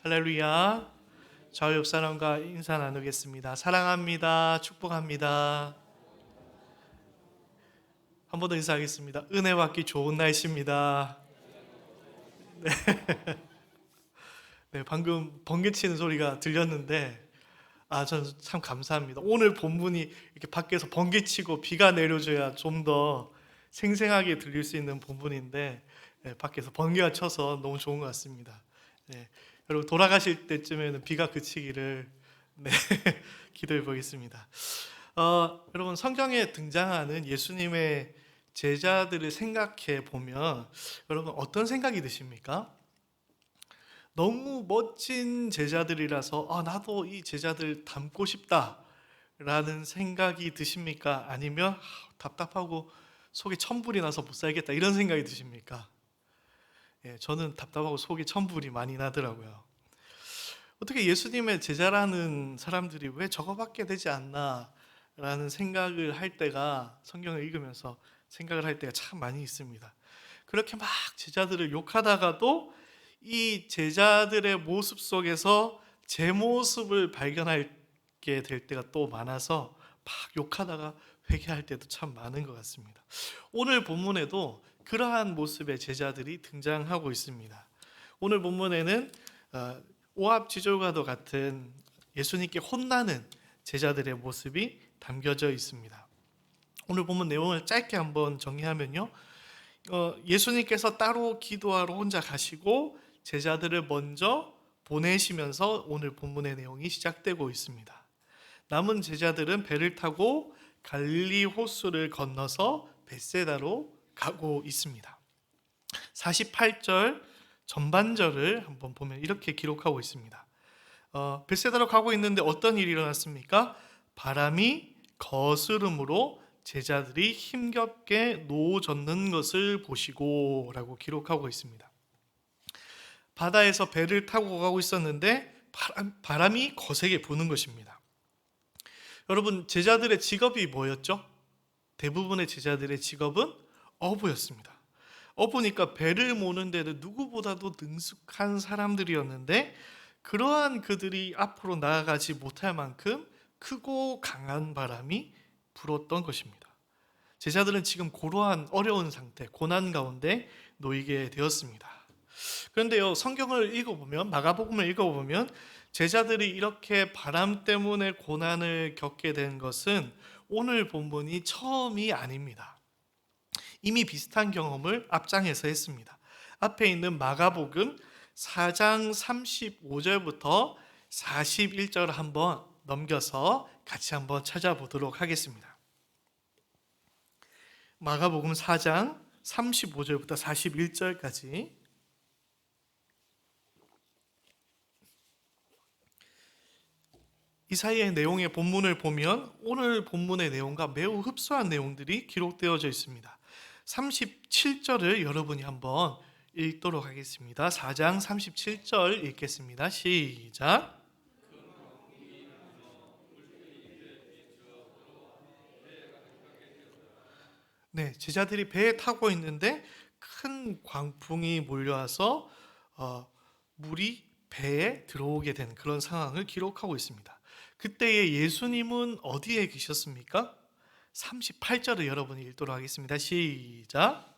할렐루야. 좌우 옆 사람과 인사 나누겠습니다. 사랑합니다. 축복합니다. 한 번 더 인사하겠습니다. 은혜 받기 좋은 날씨입니다. 네, 방금 번개 치는 소리가 들렸는데 저는 참 감사합니다. 오늘 본문이 이렇게 밖에서 번개 치고 비가 내려줘야 좀 더 생생하게 들릴 수 있는 본문인데 밖에서 번개가 쳐서 너무 좋은 것 같습니다. 네, 여러분 돌아가실 때쯤에는 비가 그치기를 기도해 보겠습니다. 여러분 성경에 등장하는 예수님의 제자들을 생각해 보면 여러분 어떤 생각이 드십니까? 너무 멋진 제자들이라서 나도 이 제자들 닮고 싶다라는 생각이 드십니까? 아니면 답답하고 속에 천불이 나서 못 살겠다 이런 생각이 드십니까? 저는 답답하고 속에 천불이 많이 나더라고요. 어떻게 예수님의 제자라는 사람들이 왜 저거밖에 되지 않나 라는 생각을 할 때가, 성경을 읽으면서 생각을 할 때가 참 많이 있습니다. 그렇게 막 제자들을 욕하다가도 이 제자들의 모습 속에서 제 모습을 발견하게 될 때가 또 많아서 막 욕하다가 회개할 때도 참 많은 것 같습니다. 오늘 본문에도 그러한 모습의 제자들이 등장하고 있습니다. 오늘 본문에는 오합지졸과도 같은 예수님께 혼나는 제자들의 모습이 담겨져 있습니다. 오늘 본문 내용을 짧게 한번 정리하면요, 예수님께서 따로 기도하러 혼자 가시고 제자들을 먼저 보내시면서 오늘 본문의 내용이 시작되고 있습니다. 남은 제자들은 배를 타고 갈릴리 호수를 건너서 벳세다로 가고 있습니다. 48절 전반절을 한번 보면 이렇게 기록하고 있습니다. 벳세다로 가고 있는데 어떤 일이 일어났습니까? 바람이 거스름으로 제자들이 힘겹게 노젓는 것을 보시고 라고 기록하고 있습니다. 바다에서 배를 타고 가고 있었는데 바람이 거세게 부는 것입니다. 여러분, 제자들의 직업이 뭐였죠? 대부분의 제자들의 직업은 어부였습니다. 어부니까 배를 모는 데는 누구보다도 능숙한 사람들이었는데 그러한 그들이 앞으로 나아가지 못할 만큼 크고 강한 바람이 불었던 것입니다. 제자들은 지금 고러한 어려운 상태, 고난 가운데 놓이게 되었습니다. 그런데요, 성경을 읽어보면, 마가복음을 읽어보면 제자들이 이렇게 바람 때문에 고난을 겪게 된 것은 오늘 본문이 처음이 아닙니다. 이미 비슷한 경험을 앞장에서 했습니다. 앞에 있는 마가복음 4장 35절부터 41절 한번 넘겨서 같이 한번 찾아보도록 하겠습니다. 마가복음 4장 35절부터 41절까지. 이 사이의 내용의 본문을 보면 오늘 본문의 내용과 매우 흡사한 내용들이 기록되어져 있습니다. 37절을 여러분이 한번 읽도록 하겠습니다. 4장 37절 읽겠습니다. 시작. 네, 제자들이 배에 타고 있는데 큰 광풍이 몰려와서 물이 배에 들어오게 된 그런 상황을 기록하고 있습니다. 그때의 예수님은 어디에 계셨습니까? 38절을 여러분이 읽도록 하겠습니다. 시작.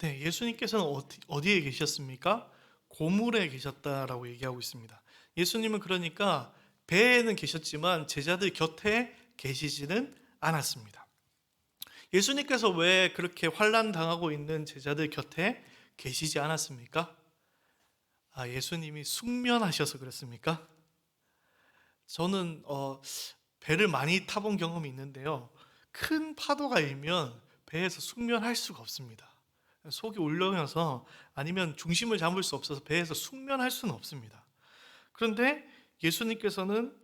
네, 예수님께서는 어디에 계셨습니까? 고물에 계셨다라고 얘기하고 있습니다. 예수님은 그러니까 배에는 계셨지만 제자들 곁에 계시지는 않았습니다. 예수님께서 왜 그렇게 환난 당하고 있는 제자들 곁에 계시지 않았습니까? 예수님이 숙면하셔서 그렇습니까? 저는 배를 많이 타본 경험이 있는데요, 큰 파도가 일면 배에서 숙면할 수가 없습니다. 속이 울려서, 아니면 중심을 잡을 수 없어서 배에서 숙면할 수는 없습니다. 그런데 예수님께서는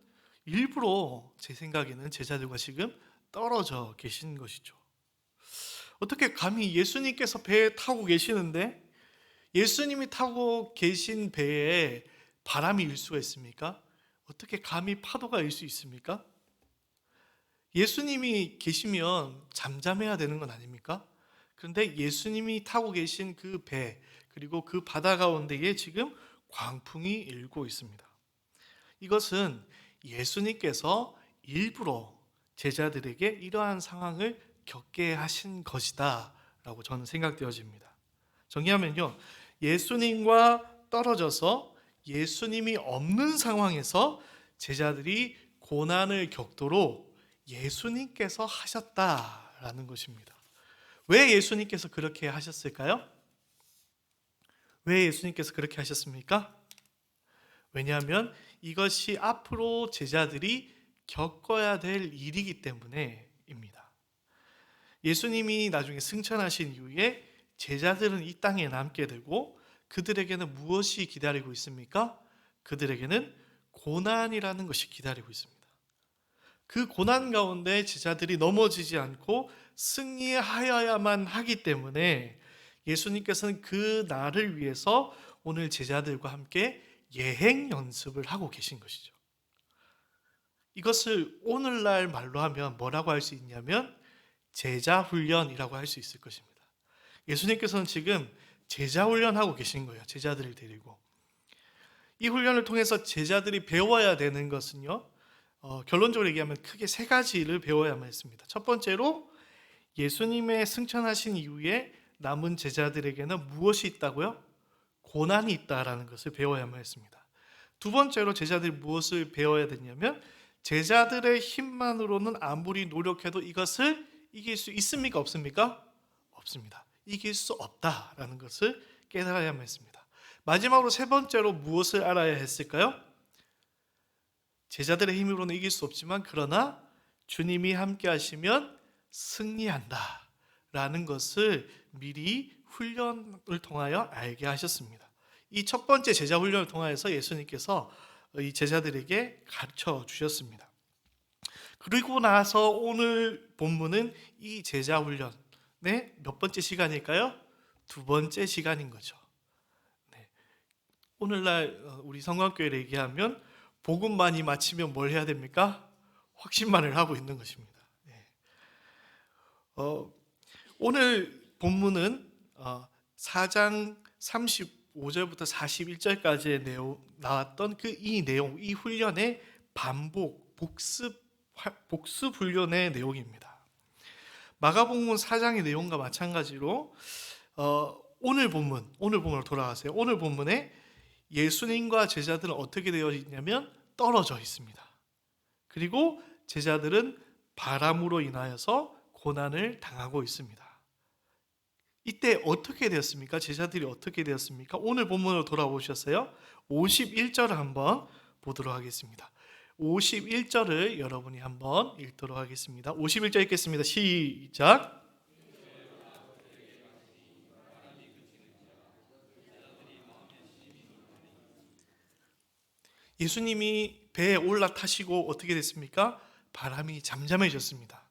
일부러 제 생각에는 제자들과 지금 떨어져 계신 것이죠. 어떻게 감히 예수님께서 배에 타고 계시는데 예수님이 타고 계신 배에 바람이 일 수가 있습니까? 어떻게 감히 파도가 일 수 있습니까? 예수님이 계시면 잠잠해야 되는 건 아닙니까? 그런데 예수님이 타고 계신 그 배, 그리고 그 바다 가운데에 지금 광풍이 일고 있습니다. 이것은 예수님께서 일부러 제자들에게 이러한 상황을 겪게 하신 것이다 라고 저는 생각되어집니다. 정리하면요, 예수님과 떨어져서 예수님이 없는 상황에서 제자들이 고난을 겪도록 예수님께서 하셨다라는 것입니다. 왜 예수님께서 그렇게 하셨을까요? 왜 예수님께서 그렇게 하셨습니까? 왜냐하면 이것이 앞으로 제자들이 겪어야 될 일이기 때문에입니다. 예수님이 나중에 승천하신 이후에 제자들은 이 땅에 남게 되고 그들에게는 무엇이 기다리고 있습니까? 그들에게는 고난이라는 것이 기다리고 있습니다. 그 고난 가운데 제자들이 넘어지지 않고 승리하여야만 하기 때문에 예수님께서는 그 날을 위해서 오늘 제자들과 함께 예행 연습을 하고 계신 것이죠. 이것을 오늘날 말로 하면 뭐라고 할 수 있냐면 제자 훈련이라고 할 수 있을 것입니다. 예수님께서는 지금 제자 훈련하고 계신 거예요. 제자들을 데리고. 이 훈련을 통해서 제자들이 배워야 되는 것은요, 결론적으로 얘기하면 크게 세 가지를 배워야만 했습니다. 첫 번째로 예수님의 승천하신 이후에 남은 제자들에게는 무엇이 있다고요? 고난이 있다라는 것을 배워야만 했습니다. 두 번째로 제자들이 무엇을 배워야 됐냐면 제자들의 힘만으로는 아무리 노력해도 이것을 이길 수 있습니까? 없습니까? 없습니다. 이길 수 없다라는 것을 깨달아야만 했습니다. 마지막으로 세 번째로 무엇을 알아야 했을까요? 제자들의 힘으로는 이길 수 없지만 그러나 주님이 함께 하시면 승리한다 라는 것을 미리 훈련을 통하여 알게 하셨습니다. 이 첫 번째 제자 훈련을 통하여서 예수님께서 이 제자들에게 가르쳐 주셨습니다. 그리고 나서 오늘 본문은 이 제자 훈련의 몇 번째 시간일까요? 두 번째 시간인 거죠. 네. 오늘날 우리 성광교회를 얘기하면 복음만이 마치면 뭘 해야 됩니까? 확신만을 하고 있는 것입니다. 네. 오늘 본문은 4장 35절부터 41절까지의 나왔던 이 내용, 이 훈련의 반복, 복습 훈련의 내용입니다. 마가복음 4장의 내용과 마찬가지로 오늘 본문으로 돌아가세요. 오늘 본문에 예수님과 제자들은 어떻게 되어 있냐면 떨어져 있습니다. 그리고 제자들은 바람으로 인하여서 고난을 당하고 있습니다. 이때 어떻게 되었습니까? 제자들이 어떻게 되었습니까? 오늘 본문으로 돌아오셨어요. 51절을 한번 보도록 하겠습니다. 51절을 여러분이 한번 읽도록 하겠습니다. 51절 읽겠습니다. 시작. 예수님이 배에 올라타시고 어떻게 됐습니까? 바람이 잠잠해졌습니다.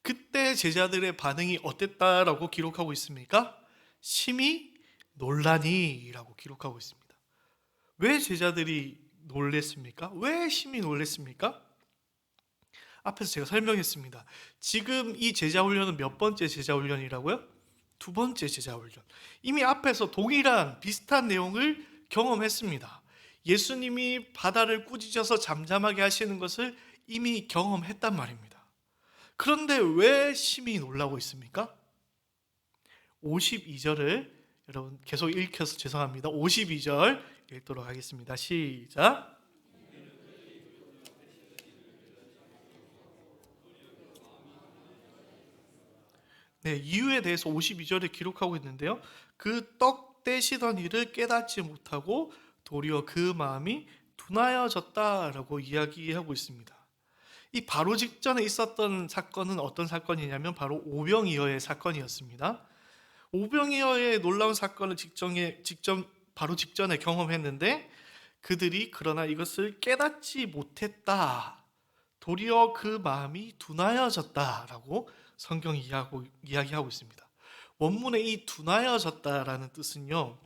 그때 제자들의 반응이 어땠다라고 기록하고 있습니까? 심히 놀라니라고 기록하고 있습니다. 왜 제자들이 놀랬습니까? 왜 심히 놀랬습니까? 앞에서 제가 설명했습니다. 지금 이 제자 훈련은 몇 번째 제자 훈련이라고요? 두 번째 제자 훈련. 이미 앞에서 동일한 비슷한 내용을 경험했습니다. 예수님이 바다를 꾸짖어서 잠잠하게 하시는 것을 이미 경험했단 말입니다. 그런데 왜 심히 놀라고 있습니까? 52절을 여러분 계속 읽혀서 죄송합니다. 52절 읽도록 하겠습니다. 시작. 네, 이유에 대해서 52절에 기록하고 있는데요. 그 떡 떼시던 일을 깨닫지 못하고 도리어 그 마음이 둔하여졌다라고 이야기하고 있습니다. 이 바로 직전에 있었던 사건은 어떤 사건이냐면 바로 오병이어의 사건이었습니다. 오병이어의 놀라운 사건을 바로 직전에 경험했는데 그들이 그러나 이것을 깨닫지 못했다. 도리어 그 마음이 둔하여졌다라고 성경이 이야기하고 있습니다. 원문의 이 둔하여졌다라는 뜻은요,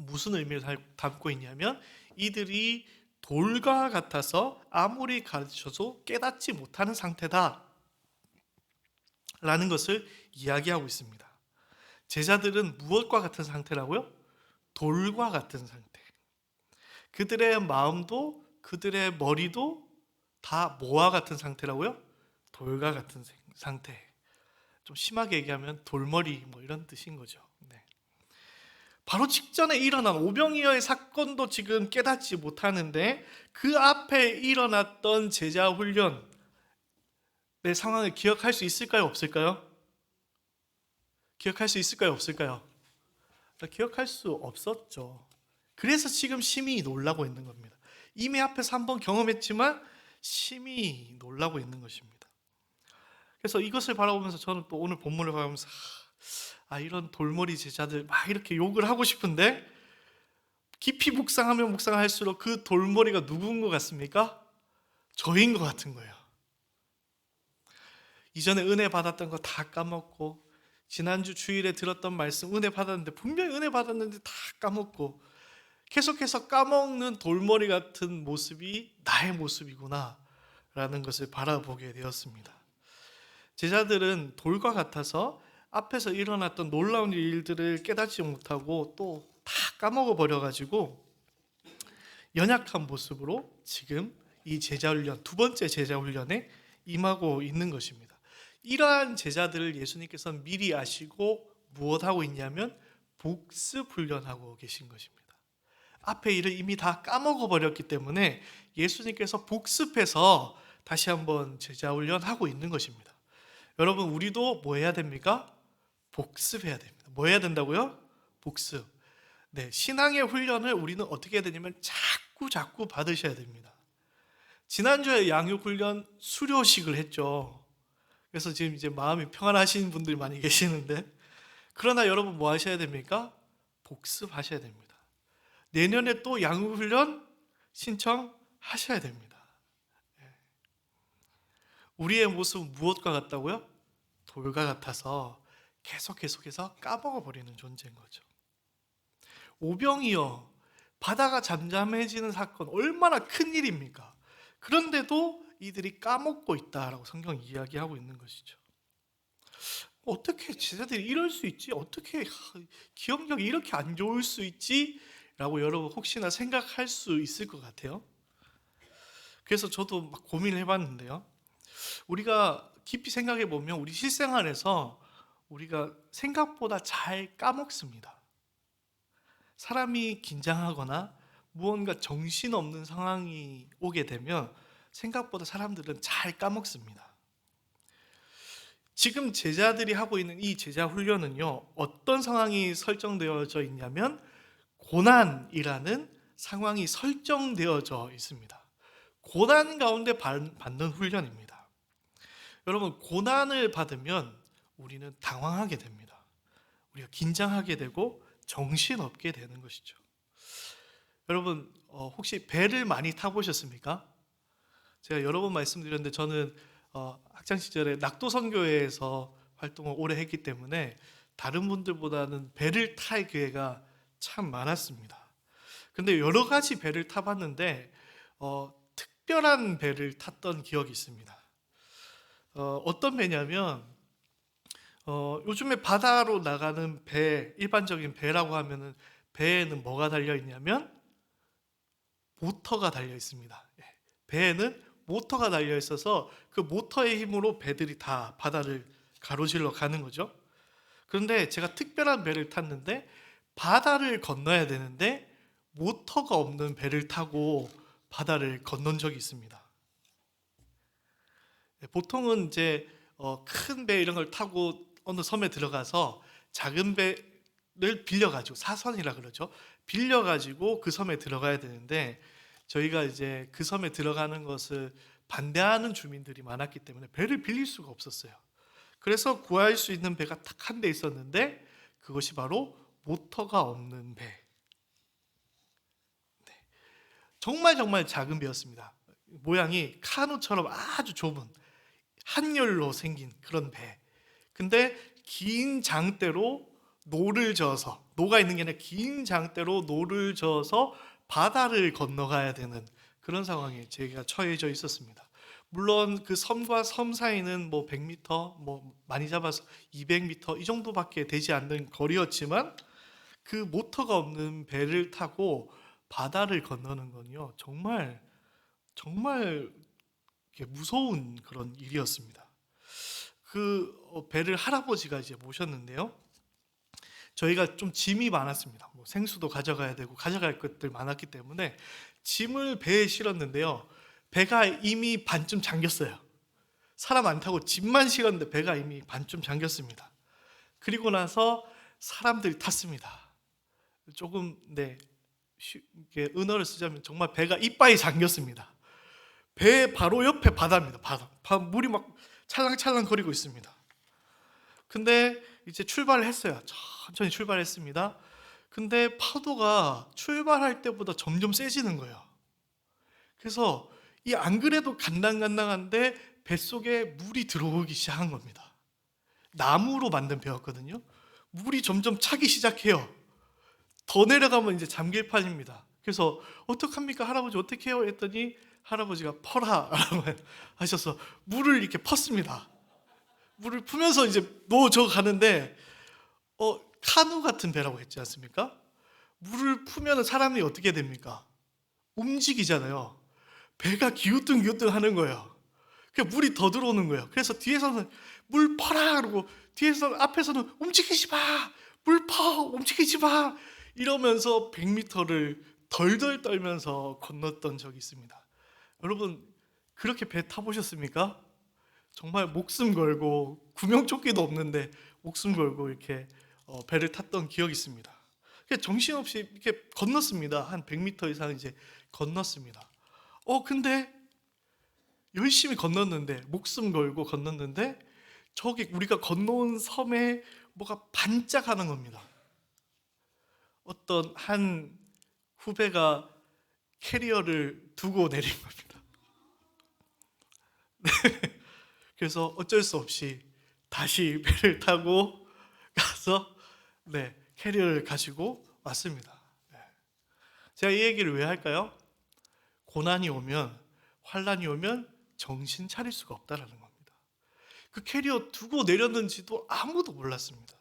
무슨 의미를 담고 있냐면 이들이 돌과 같아서 아무리 가르쳐도 깨닫지 못하는 상태다 라는 것을 이야기하고 있습니다. 제자들은 무엇과 같은 상태라고요? 돌과 같은 상태. 그들의 마음도 그들의 머리도 다 뭐와 같은 상태라고요? 돌과 같은 상태. 좀 심하게 얘기하면 돌머리 뭐 이런 뜻인 거죠. 네. 바로 직전에 일어난 오병이어의 사건도 지금 깨닫지 못하는데 그 앞에 일어났던 제자 훈련의 상황을 기억할 수 있을까요? 없을까요? 기억할 수 있을까요? 없을까요? 기억할 수 없었죠. 그래서 지금 심히 놀라고 있는 겁니다. 이미 앞에서 한번 경험했지만 심히 놀라고 있는 것입니다. 그래서 이것을 바라보면서 저는 또 오늘 본문을 바라보면서 이런 돌머리 제자들 막 이렇게 욕을 하고 싶은데 깊이 묵상하면 묵상할수록 그 돌머리가 누구인 것 같습니까? 저인 것 같은 거예요. 이전에 은혜 받았던 거 다 까먹고 지난주 주일에 들었던 말씀 은혜 받았는데 분명히 은혜 받았는데 다 까먹고 계속해서 까먹는 돌머리 같은 모습이 나의 모습이구나 라는 것을 바라보게 되었습니다. 제자들은 돌과 같아서 앞에서 일어났던 놀라운 일들을 깨닫지 못하고 또 다 까먹어 버려가지고 연약한 모습으로 지금 이 제자훈련, 두 번째 제자훈련에 임하고 있는 것입니다. 이러한 제자들을 예수님께서는 미리 아시고 무엇하고 있냐면 복습훈련하고 계신 것입니다. 앞에 일을 이미 다 까먹어 버렸기 때문에 예수님께서 복습해서 다시 한번 제자훈련하고 있는 것입니다. 여러분, 우리도 뭐 해야 됩니까? 복습해야 됩니다. 뭐 해야 된다고요? 복습. 네, 신앙의 훈련을 우리는 어떻게 해야 되냐면 자꾸 받으셔야 됩니다. 지난주에 양육훈련 수료식을 했죠. 그래서 지금 이제 마음이 평안하신 분들이 많이 계시는데, 그러나 여러분 뭐 하셔야 됩니까? 복습하셔야 됩니다. 내년에 또 양육훈련 신청하셔야 됩니다. 우리의 모습은 무엇과 같다고요? 돌과 같아서 계속해서 까먹어버리는 존재인 거죠. 오병이어, 바다가 잠잠해지는 사건 얼마나 큰 일입니까? 그런데도 이들이 까먹고 있다라고 성경이 이야기하고 있는 것이죠. 어떻게 제자들이 이럴 수 있지? 어떻게 기억력이 이렇게 안 좋을 수 있지? 라고 여러분 혹시나 생각할 수 있을 것 같아요. 그래서 저도 막 고민을 해봤는데요. 우리가 깊이 생각해 보면 우리 실생활에서 우리가 생각보다 잘 까먹습니다. 사람이 긴장하거나 무언가 정신없는 상황이 오게 되면 생각보다 사람들은 잘 까먹습니다. 지금 제자들이 하고 있는 이 제자 훈련은요, 어떤 상황이 설정되어져 있냐면 고난이라는 상황이 설정되어져 있습니다. 고난 가운데 받는 훈련입니다. 여러분, 고난을 받으면 우리는 당황하게 됩니다. 우리가 긴장하게 되고 정신없게 되는 것이죠. 여러분, 혹시 배를 많이 타보셨습니까? 제가 여러 번 말씀드렸는데 저는 학창시절에 낙도선교회에서 활동을 오래 했기 때문에 다른 분들보다는 배를 탈 기회가 참 많았습니다. 근데 여러 가지 배를 타봤는데 특별한 배를 탔던 기억이 있습니다. 어떤 배냐면 요즘에 바다로 나가는 배, 일반적인 배라고 하면은 배에는 뭐가 달려 있냐면 모터가 달려 있습니다. 배에는 모터가 달려 있어서 그 모터의 힘으로 배들이 다 바다를 가로질러 가는 거죠. 그런데 제가 특별한 배를 탔는데 바다를 건너야 되는데 모터가 없는 배를 타고 바다를 건넌 적이 있습니다. 보통은 이제 큰 배 이런 걸 타고 어느 섬에 들어가서 작은 배를 빌려가지고, 사선이라 그러죠. 빌려가지고 그 섬에 들어가야 되는데 저희가 이제 그 섬에 들어가는 것을 반대하는 주민들이 많았기 때문에 배를 빌릴 수가 없었어요. 그래서 구할 수 있는 배가 딱 한 대 있었는데 그것이 바로 모터가 없는 배. 네. 정말 작은 배였습니다. 모양이 카누처럼 아주 좁은 한열로 생긴 그런 배. 근데 긴 장대로 노를 저어서, 노가 있는 게 아니라 긴 장대로 노를 저어서 바다를 건너가야 되는 그런 상황에 제가 처해져 있었습니다. 물론 그 섬과 섬 사이는 뭐 100m, 뭐 많이 잡아서 200m 이 정도밖에 되지 않는 거리였지만 그 모터가 없는 배를 타고 바다를 건너는 건요, 정말 정말 무서운 그런 일이었습니다. 그 배를 할아버지가 이제 모셨는데요. 저희가 좀 짐이 많았습니다. 뭐 생수도 가져가야 되고 가져갈 것들 많았기 때문에 짐을 배에 실었는데요. 배가 이미 반쯤 잠겼어요. 사람 안 타고 짐만 실었는데 배가 이미 반쯤 잠겼습니다. 그리고 나서 사람들이 탔습니다. 조금 이렇게 은어를 쓰자면 정말 배가 이빠이 잠겼습니다. 배 바로 옆에 바다입니다. 바다. 물이 막 찰랑찰랑 거리고 있습니다. 근데 이제 출발을 했어요. 천천히 출발했습니다. 근데 파도가 출발할 때보다 점점 세지는 거예요. 그래서 이 안 그래도 간당간당한데 뱃속에 물이 들어오기 시작한 겁니다. 나무로 만든 배였거든요. 물이 점점 차기 시작해요. 더 내려가면 이제 잠길 판입니다. 그래서 어떡합니까 할아버지, 어떻게 해요? 했더니 할아버지가 퍼라라고 하셔서 물을 이렇게 펐습니다. 물을 푸면서 이제 넣어져 가는데 카누 같은 배라고 했지 않습니까? 물을 푸면 사람이 어떻게 됩니까? 움직이잖아요. 배가 기우뚱기우뚱 하는 거예요. 그러니까 물이 더 들어오는 거예요. 그래서 뒤에서는 물 퍼라 그러고 앞에서는 움직이지 마, 물 퍼, 움직이지 마 이러면서 100m를 덜덜 떨면서 건넜던 적이 있습니다. 여러분 그렇게 배 타보셨습니까? 정말 목숨 걸고 구명조끼도 없는데 목숨 걸고 이렇게 배를 탔던 기억이 있습니다. 정신없이 이렇게 건넜습니다. 한 100m 이상 이제 건넜습니다. 근데 열심히 건넜는데, 목숨 걸고 건넜는데 저기 우리가 건너온 섬에 뭐가 반짝하는 겁니다. 어떤 한 후배가 캐리어를 두고 내린 겁니다. 그래서 어쩔 수 없이 다시 배를 타고 가서 캐리어를 가지고 왔습니다. 제가 이 얘기를 왜 할까요? 고난이 오면, 환난이 오면 정신 차릴 수가 없다라는 겁니다. 그 캐리어 두고 내렸는지도 아무도 몰랐습니다.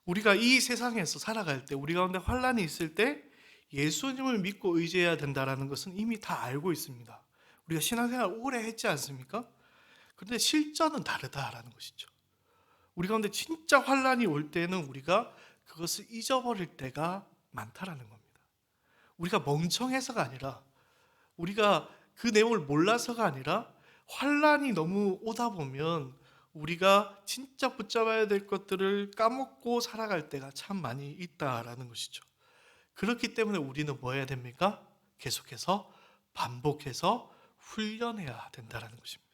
우리가 이 세상에서 살아갈 때, 우리 가운데 환난이 있을 때 예수님을 믿고 의지해야 된다는 것은 이미 다 알고 있습니다. 우리가 신앙생활 오래 했지 않습니까? 그런데 실전은 다르다라는 것이죠. 우리 가운데 진짜 환난이 올 때는 우리가 그것을 잊어버릴 때가 많다라는 겁니다. 우리가 멍청해서가 아니라, 우리가 그 내용을 몰라서가 아니라 환난이 너무 오다 보면 우리가 진짜 붙잡아야 될 것들을 까먹고 살아갈 때가 참 많이 있다라는 것이죠. 그렇기 때문에 우리는 뭐 해야 됩니까? 계속해서 반복해서 훈련해야 된다는 것입니다.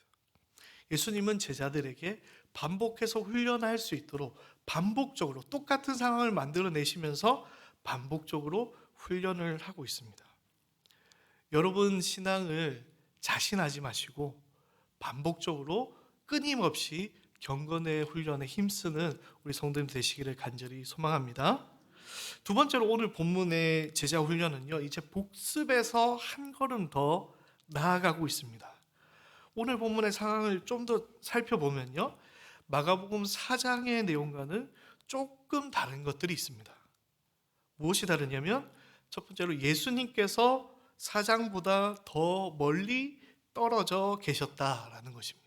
예수님은 제자들에게 반복해서 훈련할 수 있도록 반복적으로 똑같은 상황을 만들어내시면서 반복적으로 훈련을 하고 있습니다. 여러분 신앙을 자신하지 마시고 반복적으로 끊임없이 경건의 훈련에 힘쓰는 우리 성도님 되시기를 간절히 소망합니다. 두 번째로 오늘 본문의 제자 훈련은요, 이제 복습에서 한 걸음 더 나아가고 있습니다. 오늘 본문의 상황을 좀 더 살펴보면요, 마가복음 4장의 내용과는 조금 다른 것들이 있습니다. 무엇이 다르냐면, 첫 번째로 예수님께서 4장보다 더 멀리 떨어져 계셨다라는 것입니다.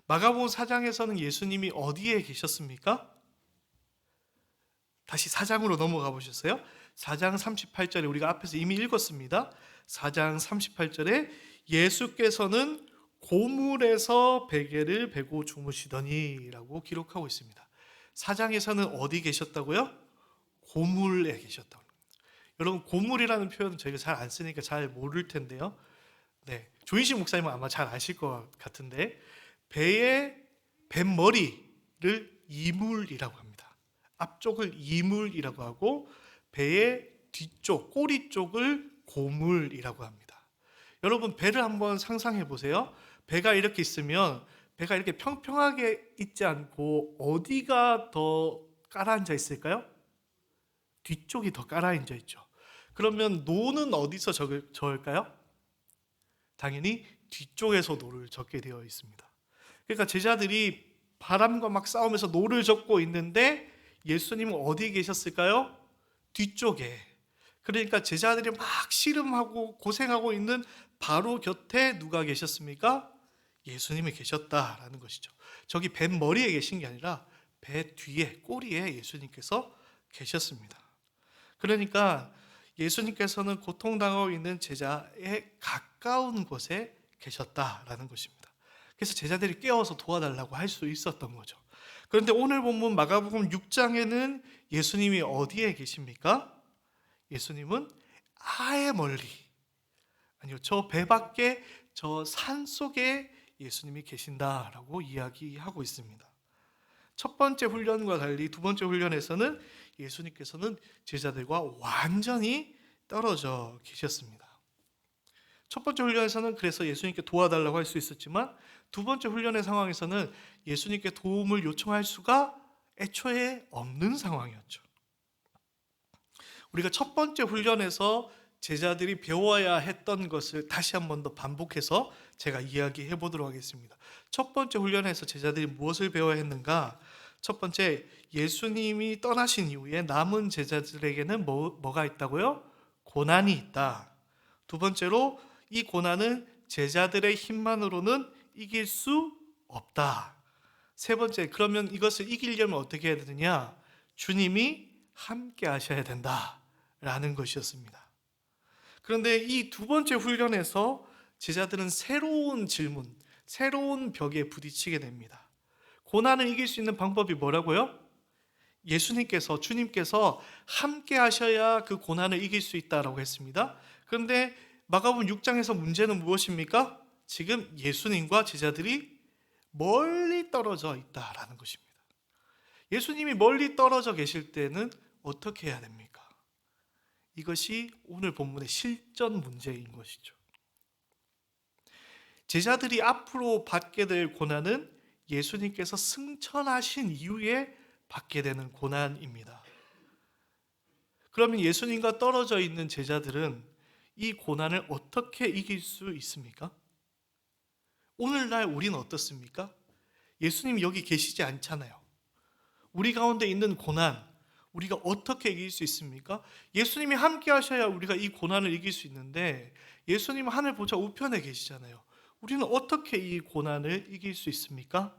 마가복음 4장에서는 예수님이 어디에 계셨습니까? 다시 4장으로 넘어가 보셨어요? 4장 38절에 우리가 앞에서 이미 읽었습니다. 4장 38절에 예수께서는 고물에서 베개를 베고 주무시더니 라고 기록하고 있습니다. 4장에서는 어디 계셨다고요? 고물에 계셨다고. 여러분 고물이라는 표현은 저희가 잘 안 쓰니까 잘 모를 텐데요. 조인식 목사님은 아마 잘 아실 것 같은데, 배의 뱃머리를 이물이라고 합니다. 앞쪽을 이물이라고 하고 배의 뒤쪽, 꼬리 쪽을 고물이라고 합니다. 여러분 배를 한번 상상해 보세요. 배가 이렇게 있으면 배가 이렇게 평평하게 있지 않고 어디가 더 깔아앉아 있을까요? 뒤쪽이 더 깔아앉아 있죠. 그러면 노는 어디서 저을까요? 당연히 뒤쪽에서 노를 젓게 되어 있습니다. 그러니까 제자들이 바람과 막 싸우면서 노를 젓고 있는데 예수님은 어디에 계셨을까요? 뒤쪽에. 그러니까 제자들이 막 씨름하고 고생하고 있는 바로 곁에 누가 계셨습니까? 예수님이 계셨다라는 것이죠. 저기 배 머리에 계신 게 아니라 배 뒤에, 꼬리에 예수님께서 계셨습니다. 그러니까 예수님께서는 고통당하고 있는 제자의 가까운 곳에 계셨다라는 것입니다. 그래서 제자들이 깨워서 도와달라고 할 수 있었던 거죠. 그런데 오늘 본문 마가복음 6장에는 예수님이 어디에 계십니까? 예수님은 아예 멀리, 아니요, 저 배 밖에 저 산 속에 예수님이 계신다라고 이야기하고 있습니다. 첫 번째 훈련과 달리 두 번째 훈련에서는 예수님께서는 제자들과 완전히 떨어져 계셨습니다. 첫 번째 훈련에서는 그래서 예수님께 도와달라고 할 수 있었지만 두 번째 훈련의 상황에서는 예수님께 도움을 요청할 수가 애초에 없는 상황이었죠. 우리가 첫 번째 훈련에서 제자들이 배워야 했던 것을 다시 한 번 더 반복해서 제가 이야기해 보도록 하겠습니다. 첫 번째 훈련에서 제자들이 무엇을 배워야 했는가? 첫 번째, 예수님이 떠나신 이후에 남은 제자들에게는 뭐가 있다고요? 고난이 있다. 두 번째로, 이 고난은 제자들의 힘만으로는 이길 수 없다. 세 번째, 그러면 이것을 이기려면 어떻게 해야 되느냐? 주님이 함께 하셔야 된다라는 것이었습니다. 그런데 이 두 번째 훈련에서 제자들은 새로운 질문, 새로운 벽에 부딪히게 됩니다. 고난을 이길 수 있는 방법이 뭐라고요? 주님께서 함께 하셔야 그 고난을 이길 수 있다라고 했습니다. 그런데 마가복음 6장에서 문제는 무엇입니까? 지금 예수님과 제자들이 멀리 떨어져 있다라는 것입니다. 예수님이 멀리 떨어져 계실 때는 어떻게 해야 됩니까? 이것이 오늘 본문의 실전 문제인 것이죠. 제자들이 앞으로 받게 될 고난은 예수님께서 승천하신 이후에 받게 되는 고난입니다. 그러면 예수님과 떨어져 있는 제자들은 이 고난을 어떻게 이길 수 있습니까? 오늘날 우리는 어떻습니까? 예수님이 여기 계시지 않잖아요. 우리 가운데 있는 고난, 우리가 어떻게 이길 수 있습니까? 예수님이 함께 하셔야 우리가 이 고난을 이길 수 있는데 예수님은 하늘 보좌 우편에 계시잖아요. 우리는 어떻게 이 고난을 이길 수 있습니까?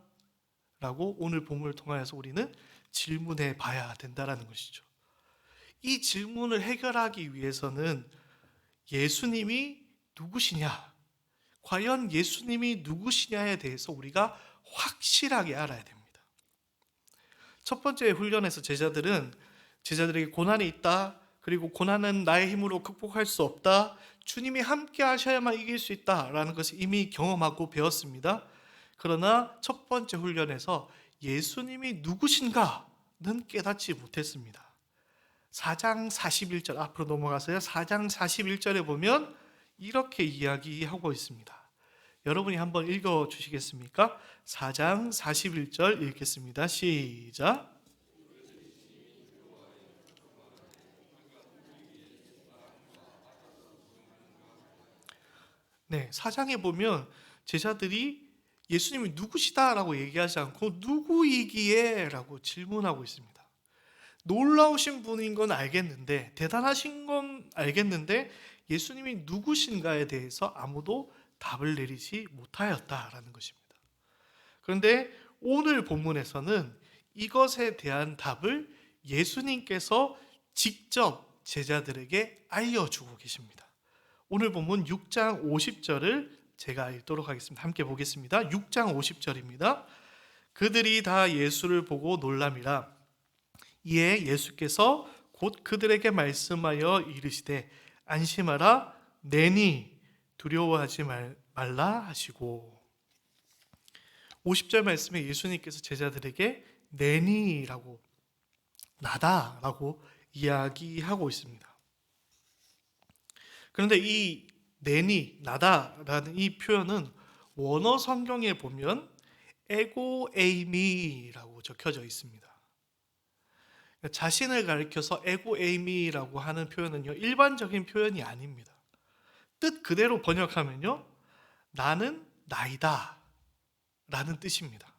라고 오늘 본문을 통하여서 우리는 질문해 봐야 된다는 것이죠. 이 질문을 해결하기 위해서는 예수님이 누구시냐, 과연 예수님이 누구시냐에 대해서 우리가 확실하게 알아야 됩니다. 첫 번째 훈련에서 제자들에게 고난이 있다, 그리고 고난은 나의 힘으로 극복할 수 없다, 주님이 함께 하셔야만 이길 수 있다라는 것을 이미 경험하고 배웠습니다. 그러나 첫 번째 훈련에서 예수님이 누구신가는 깨닫지 못했습니다. 4장 41절, 앞으로 넘어가서요. 4장 41절에 보면 이렇게 이야기하고 있습니다. 여러분이 한번 읽어주시겠습니까? 4장 41절 읽겠습니다. 시작. 네, 4장에 보면 제자들이 예수님이 누구시다라고 얘기하지 않고 누구이기에? 라고 질문하고 있습니다. 놀라우신 분인 건 알겠는데, 대단하신 건 알겠는데 예수님이 누구신가에 대해서 아무도 답을 내리지 못하였다라는 것입니다. 그런데 오늘 본문에서는 이것에 대한 답을 예수님께서 직접 제자들에게 알려주고 계십니다. 오늘 본문 6장 50절을 제가 읽도록 하겠습니다. 함께 보겠습니다. 6장 50절입니다. 그들이 다 예수를 보고 놀람이라. 이에 예수께서 곧 그들에게 말씀하여 이르시되 안심하라, 내니 두려워하지 말라 하시고. 50절 말씀에 예수님께서 제자들에게 내니라고, 나다라고 이야기하고 있습니다. 그런데 이 내니, 나다라는 이 표현은 원어 성경에 보면 에고 에이미라고 적혀져 있습니다. 자신을 가리켜서 에고 에이미라고 하는 표현은요, 일반적인 표현이 아닙니다. 뜻 그대로 번역하면요, 나는 나이다 라는 뜻입니다.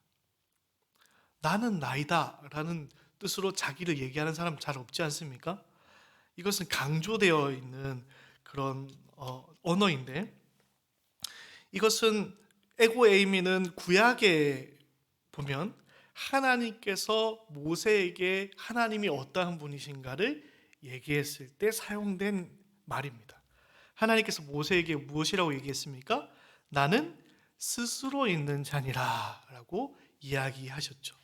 나는 나이다 라는 뜻으로 자기를 얘기하는 사람 잘 없지 않습니까? 이것은 강조되어 있는 그런 언어인데, 이것은 에고 에이미는 구약에 보면 하나님께서 모세에게 하나님이 어떠한 분이신가를 얘기했을 때 사용된 말입니다. 하나님께서 모세에게 무엇이라고 얘기했습니까? 나는 스스로 있는 자니라 라고 이야기하셨죠.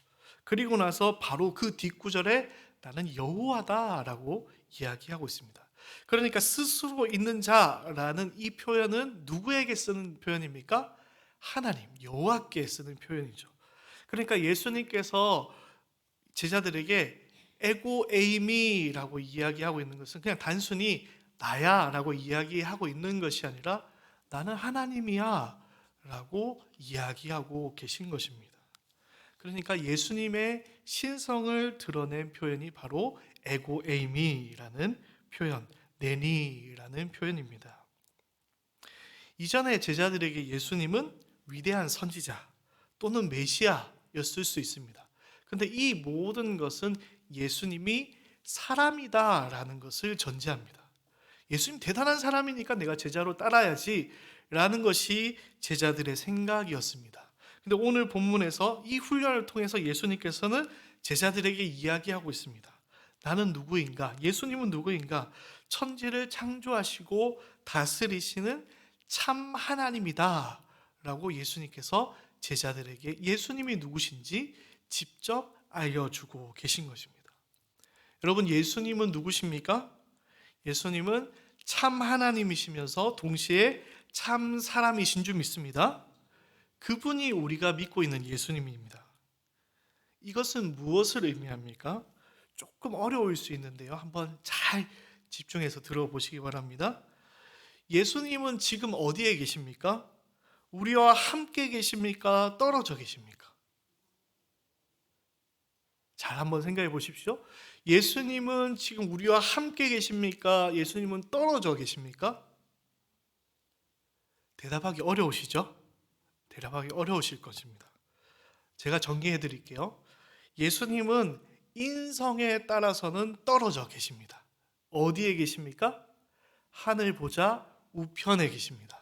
그리고 나서 바로 그 뒷구절에 나는 여호와다 라고 이야기하고 있습니다. 그러니까 스스로 있는 자라는 이 표현은 누구에게 쓰는 표현입니까? 하나님, 여호와께 쓰는 표현이죠. 그러니까 예수님께서 제자들에게 에고 에이미라고 이야기하고 있는 것은 그냥 단순히 나야 라고 이야기하고 있는 것이 아니라 나는 하나님이야 라고 이야기하고 계신 것입니다. 그러니까 예수님의 신성을 드러낸 표현이 바로 에고 에이미라는 표현, 네니라는 표현입니다. 이전에 제자들에게 예수님은 위대한 선지자 또는 메시아였을 수 있습니다. 그런데 이 모든 것은 예수님이 사람이다라는 것을 전제합니다. 예수님 대단한 사람이니까 내가 제자로 따라야지 라는 것이 제자들의 생각이었습니다. 근데 오늘 본문에서 이 훈련을 통해서 예수님께서는 제자들에게 이야기하고 있습니다. 나는 누구인가? 예수님은 누구인가? 천지를 창조하시고 다스리시는 참 하나님이다 라고 예수님께서 제자들에게 예수님이 누구신지 직접 알려주고 계신 것입니다. 여러분, 예수님은 누구십니까? 예수님은 참 하나님이시면서 동시에 참 사람이신 줄 믿습니다. 그분이 우리가 믿고 있는 예수님입니다. 이것은 무엇을 의미합니까? 조금 어려울 수 있는데요, 한번 잘 집중해서 들어보시기 바랍니다. 예수님은 지금 어디에 계십니까? 우리와 함께 계십니까? 떨어져 계십니까? 잘 한번 생각해 보십시오. 예수님은 지금 우리와 함께 계십니까? 예수님은 떨어져 계십니까? 대답하기 어려우시죠? 대답하기 어려우실 것입니다. 제가 정리해 드릴게요. 예수님은 인성에 따라서는 떨어져 계십니다. 어디에 계십니까? 하늘 보좌 우편에 계십니다.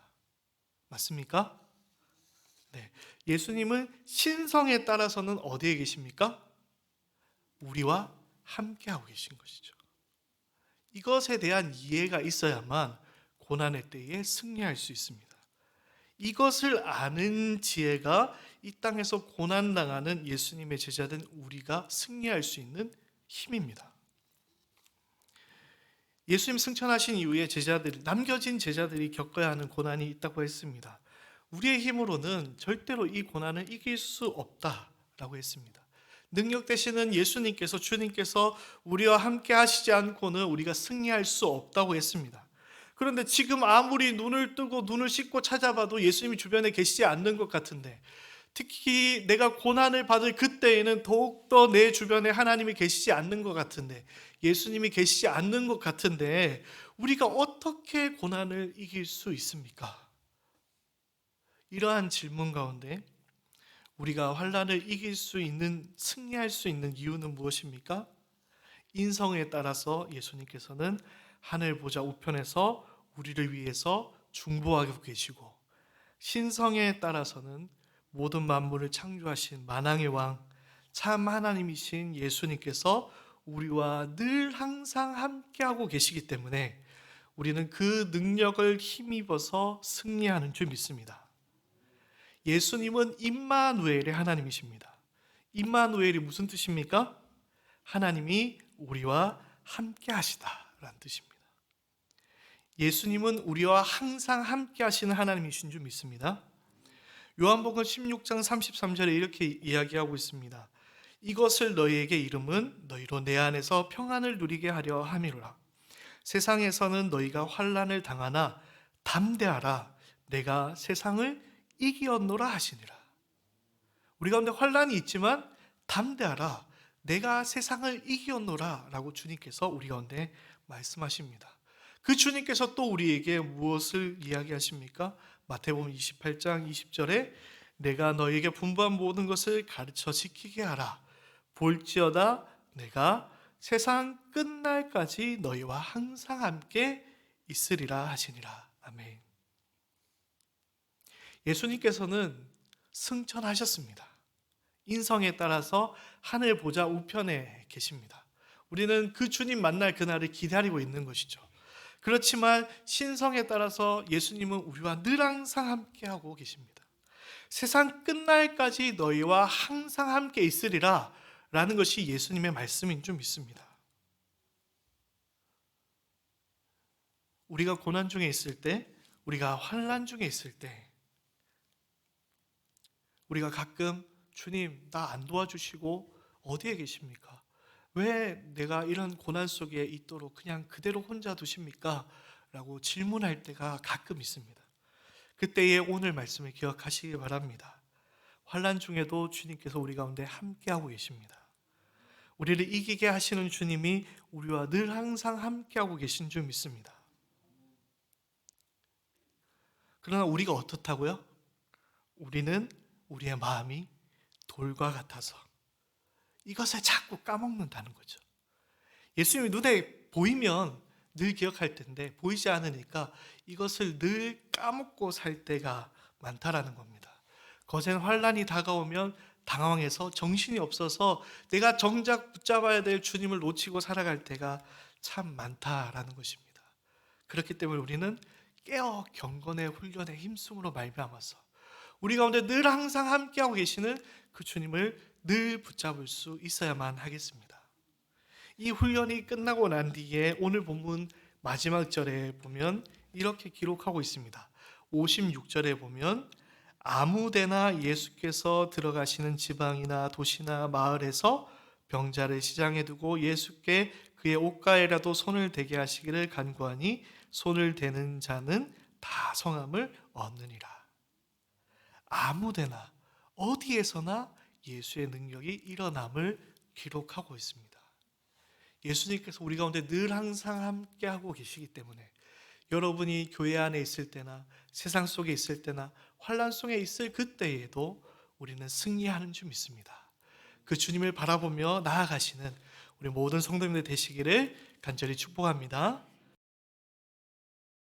맞습니까? 네. 예수님은 신성에 따라서는 어디에 계십니까? 우리와 함께하고 계신 것이죠. 이것에 대한 이해가 있어야만 고난의 때에 승리할 수 있습니다. 이것을 아는 지혜가 이 땅에서 고난당하는 예수님의 제자된 우리가 승리할 수 있는 힘입니다. 예수님 승천하신 이후에 남겨진 제자들이 겪어야 하는 고난이 있다고 했습니다. 우리의 힘으로는 절대로 이 고난을 이길 수 없다라고 했습니다. 능력 되시는 예수님께서, 주님께서 우리와 함께 하시지 않고는 우리가 승리할 수 없다고 했습니다. 그런데 지금 아무리 눈을 뜨고 눈을 씻고 찾아봐도 예수님이 주변에 계시지 않는 것 같은데, 특히 내가 고난을 받을 그때에는 더욱더 내 주변에 하나님이 계시지 않는 것 같은데, 예수님이 계시지 않는 것 같은데 우리가 어떻게 고난을 이길 수 있습니까? 이러한 질문 가운데 우리가 환난을 이길 수 있는, 승리할 수 있는 이유는 무엇입니까? 인성에 따라서 예수님께서는 하늘 보좌 우편에서 우리를 위해서 중보하고 계시고, 신성에 따라서는 모든 만물을 창조하신 만왕의 왕, 참 하나님이신 예수님께서 우리와 늘 항상 함께하고 계시기 때문에 우리는 그 능력을 힘입어서 승리하는 줄 믿습니다. 예수님은 임마누엘의 하나님이십니다. 임마누엘이 무슨 뜻입니까? 하나님이 우리와 함께 하시다라는 뜻입니다. 예수님은 우리와 항상 함께 하시는 하나님이신 줄 믿습니다. 요한복음 16장 33절에 이렇게 이야기하고 있습니다. 이것을 너희에게 이름은 너희로 내 안에서 평안을 누리게 하려 함이로라. 세상에서는 너희가 환난을 당하나 담대하라. 내가 세상을 이기었노라 하시니라. 우리 가운데 환난이 있지만 담대하라, 내가 세상을 이겼노라 라고 주님께서 우리 가운데 말씀하십니다. 그 주님께서 또 우리에게 무엇을 이야기하십니까? 마태복음 28장 20절에 내가 너에게 분부한 모든 것을 가르쳐 지키게 하라. 볼지어다 내가 세상 끝날까지 너희와 항상 함께 있으리라 하시니라. 아멘. 예수님께서는 승천하셨습니다. 인성에 따라서 하늘 보좌 우편에 계십니다. 우리는 그 주님 만날 그날을 기다리고 있는 것이죠. 그렇지만 신성에 따라서 예수님은 우리와 늘 항상 함께하고 계십니다. 세상 끝날까지 너희와 항상 함께 있으리라 라는 것이 예수님의 말씀인 줄 믿습니다. 우리가 고난 중에 있을 때, 우리가 환난 중에 있을 때, 우리가 가끔 주님 나 안 도와주시고 어디에 계십니까? 왜 내가 이런 고난 속에 있도록 그냥 그대로 혼자 두십니까? 라고 질문할 때가 가끔 있습니다. 그때의 오늘 말씀을 기억하시기 바랍니다. 환난 중에도 주님께서 우리 가운데 함께하고 계십니다. 우리를 이기게 하시는 주님이 우리와 늘 항상 함께하고 계신 줄 믿습니다. 그러나 우리가 어떻다고요? 우리는 우리의 마음이 돌과 같아서 이것을 자꾸 까먹는다는 거죠. 예수님이 눈에 보이면 늘 기억할 텐데 보이지 않으니까 이것을 늘 까먹고 살 때가 많다라는 겁니다. 거센 환난이 다가오면 당황해서 정신이 없어서 내가 정작 붙잡아야 될 주님을 놓치고 살아갈 때가 참 많다라는 것입니다. 그렇기 때문에 우리는 깨어 경건의 훈련의 힘쓰므로 말미암아서 우리 가운데 늘 항상 함께하고 계시는 그 주님을 늘 붙잡을 수 있어야만 하겠습니다. 이 훈련이 끝나고 난 뒤에 오늘 본문 마지막 절에 보면 이렇게 기록하고 있습니다. 56절에 보면 아무데나 예수께서 들어가시는 지방이나 도시나 마을에서 병자를 시장에 두고 예수께 그의 옷가에라도 손을 대게 하시기를 간구하니 손을 대는 자는 다 성함을 얻느니라. 아무데나 어디에서나 예수의 능력이 일어남을 기록하고 있습니다. 예수님께서 우리 가운데 늘 항상 함께하고 계시기 때문에 여러분이 교회 안에 있을 때나 세상 속에 있을 때나 환난 속에 있을 그때에도 우리는 승리하는 줄 믿습니다. 그 주님을 바라보며 나아가시는 우리 모든 성도님들 되시기를 간절히 축복합니다.